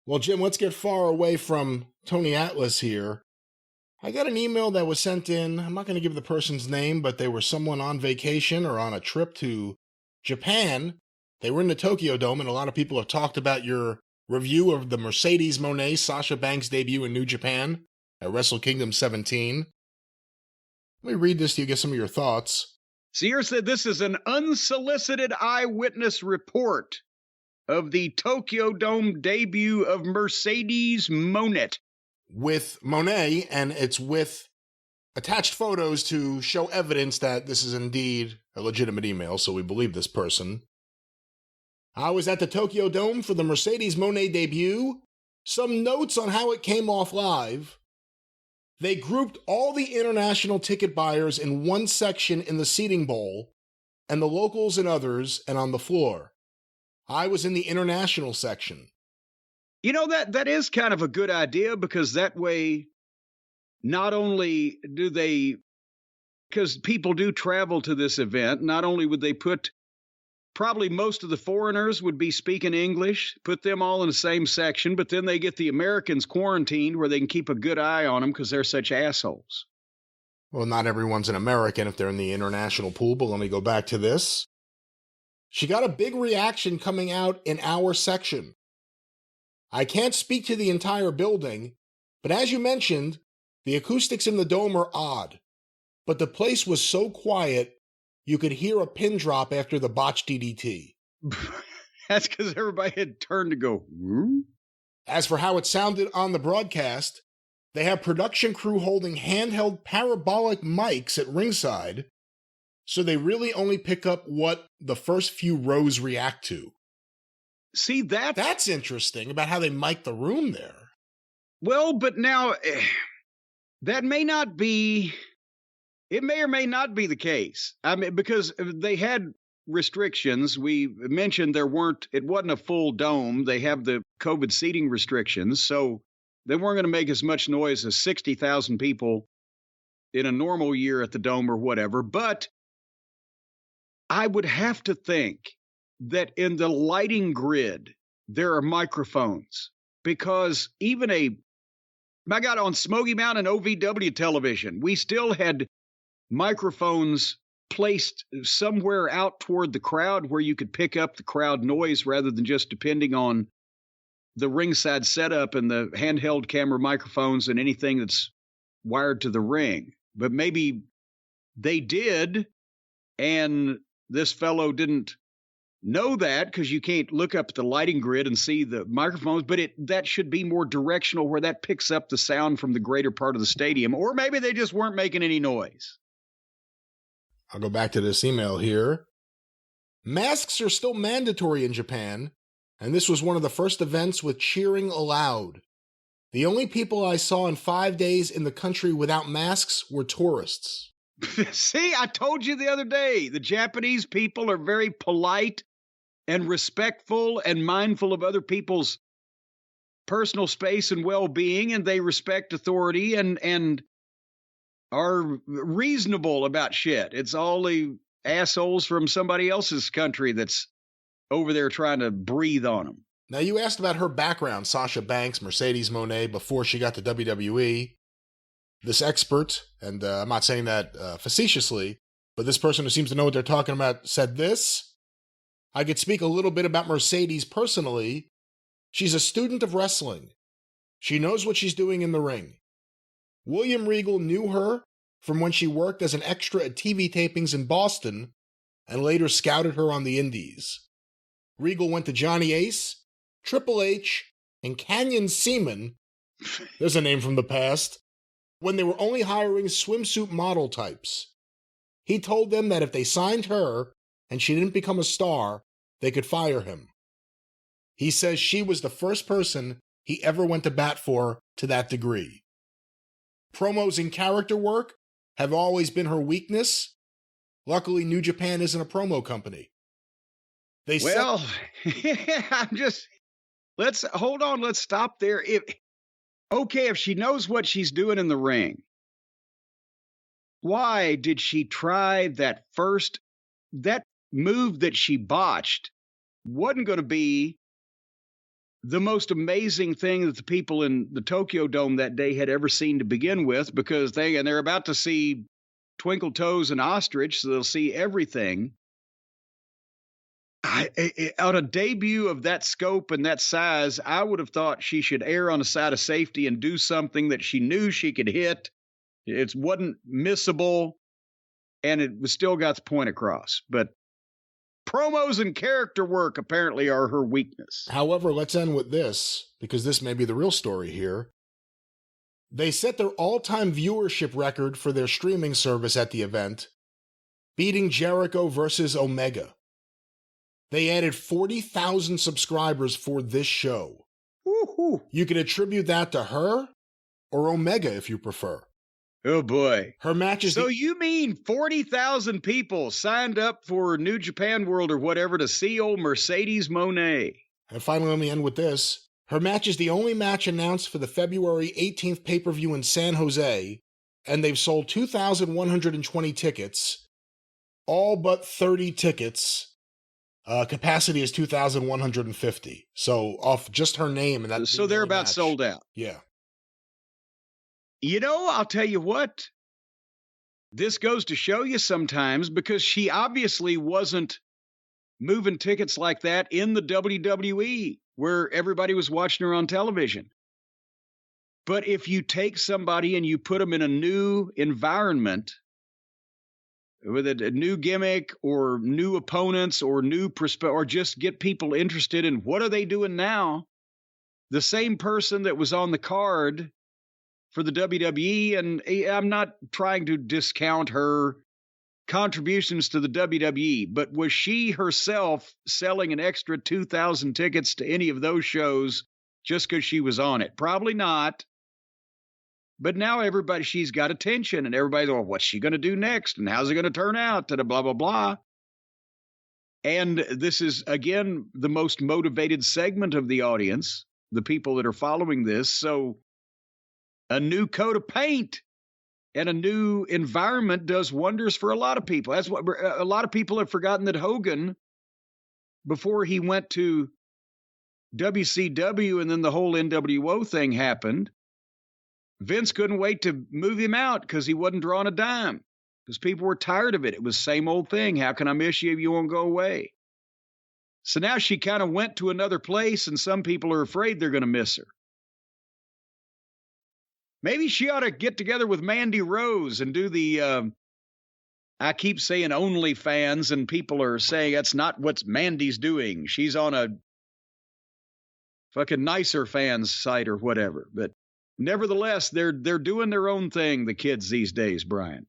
Well, Jim, let's get far away from Tony Atlas here. I got an email that was sent in. I'm not going to give the person's name, but they were someone on vacation or on a trip to Japan. They were in the Tokyo Dome, and a lot of people have talked about your review of the Mercedes Mone Sasha Banks debut in New Japan at Wrestle Kingdom 17. Let me read this to you, get some of your thoughts. Sear said this is an unsolicited eyewitness report of the Tokyo Dome debut of Mercedes Monette. With Monet, and it's with attached photos to show evidence that this is indeed a legitimate email, so we believe this person. I was at the Tokyo Dome for the Mercedes Monet debut. Some notes on how it came off live. They grouped all the international ticket buyers in one section in the seating bowl, and the locals in others, and on the floor. I was in the international section. You know, that is kind of a good idea, because that way, not only do they, because people do travel to this event, not only would they put, probably most of the foreigners would be speaking English, put them all in the same section, but then they get the Americans quarantined where they can keep a good eye on them because they're such assholes. Well, not everyone's an American if they're in the international pool, but let me go back to this. She got a big reaction coming out in our section. I can't speak to the entire building, but as you mentioned, the acoustics in the dome are odd. But the place was so quiet, you could hear a pin drop after the botched DDT. That's because everybody had turned to go, hmm? As for how it sounded on the broadcast, they have production crew holding handheld parabolic mics at ringside, so they really only pick up what the first few rows react to. See, that's interesting about how they mic the room there. Well, but now, that may not be, it may or may not be the case. I mean, because they had restrictions. We mentioned it wasn't a full dome. They have the COVID seating restrictions, so they weren't going to make as much noise as 60,000 people in a normal year at the dome or whatever. But I would have to think that in the lighting grid, there are microphones, because even on Smoky Mountain OVW television, we still had microphones placed somewhere out toward the crowd where you could pick up the crowd noise rather than just depending on the ringside setup and the handheld camera microphones and anything that's wired to the ring. But maybe they did, and this fellow didn't know that, because you can't look up at the lighting grid and see the microphones, but that should be more directional where that picks up the sound from the greater part of the stadium. Or maybe they just weren't making any noise. I'll go back to this email here. Masks are still mandatory in Japan, and this was one of the first events with cheering allowed. The only people I saw in 5 days in the country without masks were tourists. See, I told you the other day, the Japanese people are very polite and respectful and mindful of other people's personal space and well-being, and they respect authority and are reasonable about shit. It's all the assholes from somebody else's country that's over there trying to breathe on them. Now, you asked about her background, Sasha Banks, Mercedes Moné, before she got to WWE. This expert, and I'm not saying that facetiously, but this person who seems to know what they're talking about said this. I could speak a little bit about Mercedes personally. She's a student of wrestling. She knows what she's doing in the ring. William Regal knew her from when she worked as an extra at TV tapings in Boston and later scouted her on the indies. Regal went to Johnny Ace, Triple H, and Canyon Seaman, there's a name from the past, when they were only hiring swimsuit model types. He told them that if they signed her and she didn't become a star, they could fire him. He says she was the first person he ever went to bat for to that degree. Promos and character work have always been her weakness. Luckily, New Japan isn't a promo company. Let's stop there. If she knows what she's doing in the ring, why did she try that move that she botched? Wasn't going to be the most amazing thing that the people in the Tokyo Dome that day had ever seen to begin with, because they're about to see Twinkle Toes and Ostrich, so they'll see everything. On a debut of that scope and that size, I would have thought she should err on the side of safety and do something that she knew she could hit. It wasn't missable, and it was still got the point across. But promos and character work apparently are her weakness. However, let's end with this, because this may be the real story here. They set their all-time viewership record for their streaming service at the event, beating Jericho versus Omega. They added 40,000 subscribers for this show. Woo-hoo. You can attribute that to her or Omega if you prefer. Oh, boy. Her matches. So you mean 40,000 people signed up for New Japan World or whatever to see old Mercedes Mone? And finally, let me end with this. Her match is the only match announced for the February 18th pay-per-view in San Jose, and they've sold 2,120 tickets, all but 30 tickets. Capacity is 2,150. So off just her name, and that. So they're about sold out. Yeah. You know, I'll tell you what. This goes to show you sometimes, because she obviously wasn't moving tickets like that in the WWE, where everybody was watching her on television. But if you take somebody and you put them in a new environment with a new gimmick or new opponents or new or just get people interested in what are they doing now, the same person that was on the card for the WWE, and I'm not trying to discount her contributions to the WWE, but was she herself selling an extra 2,000 tickets to any of those shows just because she was on it? Probably not. But now she's got attention, and everybody's going, what's she going to do next? And how's it going to turn out? Blah, blah, blah. And this is, again, the most motivated segment of the audience, the people that are following this. So a new coat of paint and a new environment does wonders for a lot of people. That's what a lot of people have forgotten, that Hogan, before he went to WCW and then the whole NWO thing happened, Vince couldn't wait to move him out because he wasn't drawing a dime, because people were tired of it. It was same old thing. How can I miss you if you won't go away? So now she kind of went to another place, and some people are afraid they're going to miss her. Maybe she ought to get together with Mandy Rose and do the, I keep saying OnlyFans, and people are saying that's not what Mandy's doing. She's on a fucking Nicer Fans site or whatever. But nevertheless, they're doing their own thing, the kids these days, Brian.